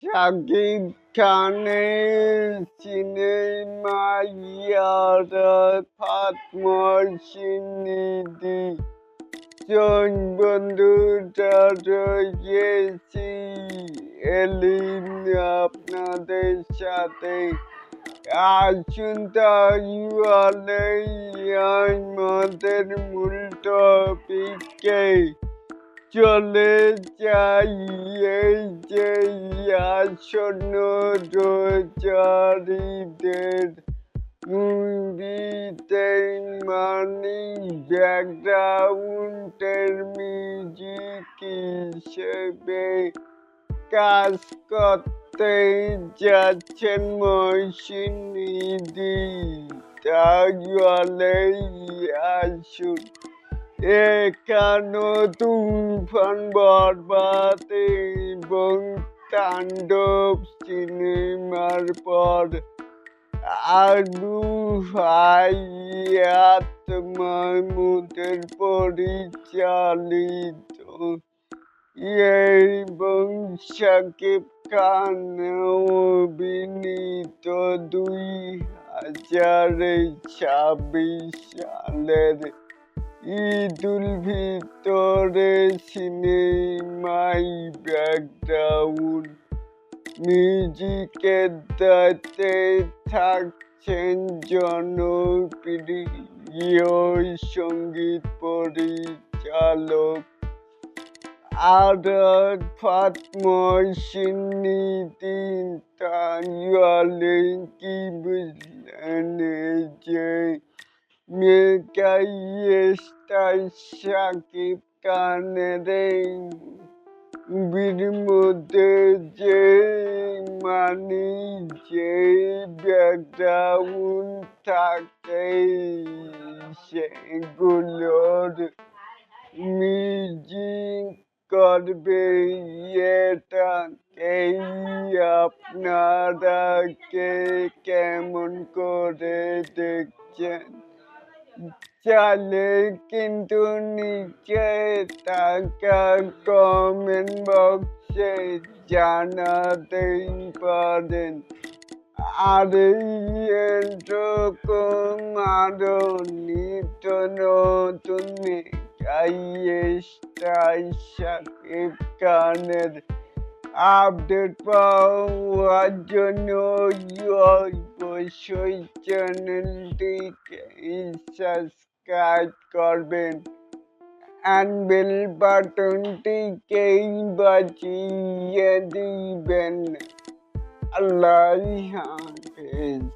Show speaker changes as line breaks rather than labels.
শাকিব খানের সিনেমায় ফাতমর্শিনিদি বন্ধুটা রয়েছি এলিন আপনাদের সাথে আসুন তাহলে আমাদের মূল টপিকে চলে যাই। এই যে আসন্ন রোজারিদের মুভিতে মানে ব্যাকগ্রাউন্ডের মিউজিক হিসেবে কাজ করতে যাচ্ছেন মহসিনিদি। তাহলে আসুন একানো তুফান বরবাদ এবং তাণ্ডব সিনেমার পর আলু হায়াত মাহমুদের পরিচালিত এবং শাকিব খান অভিনীত 2026 সালের ঈদুল ফিতরে সিনেমায় ব্যাকগ্রাউন্ড মিউজিকের দায়িত্বে থাকছেন জনপ্রিয় সঙ্গীত পরিচালক আরাফাত ফাতমর্শিনিদি। তাহলে কি বুঝলেন যে মেগা স্টার শাকিব খানের মুভির মধ্যে যে মানে যে ব্যাকগ্রাউন্ড থাকে সেগুলোর মিউজিক করবে এটাকেই আপনারা কেমন করে দেখছেন চাইলে কিন্তু নিচে থাকা কমেন্ট বক্সে জানাতেই পারেন। আর এরকম আরো নিত্য নতুন স্টার শাকিব খানের আপডেট পাওয়ার জন্য অবশ্যই চ্যানেলটিকে সাবস্ক্রাইব করবেন and বেল বাটনটিকে বাজিয়ে দিবেন। আল্লাহ হাফেজ।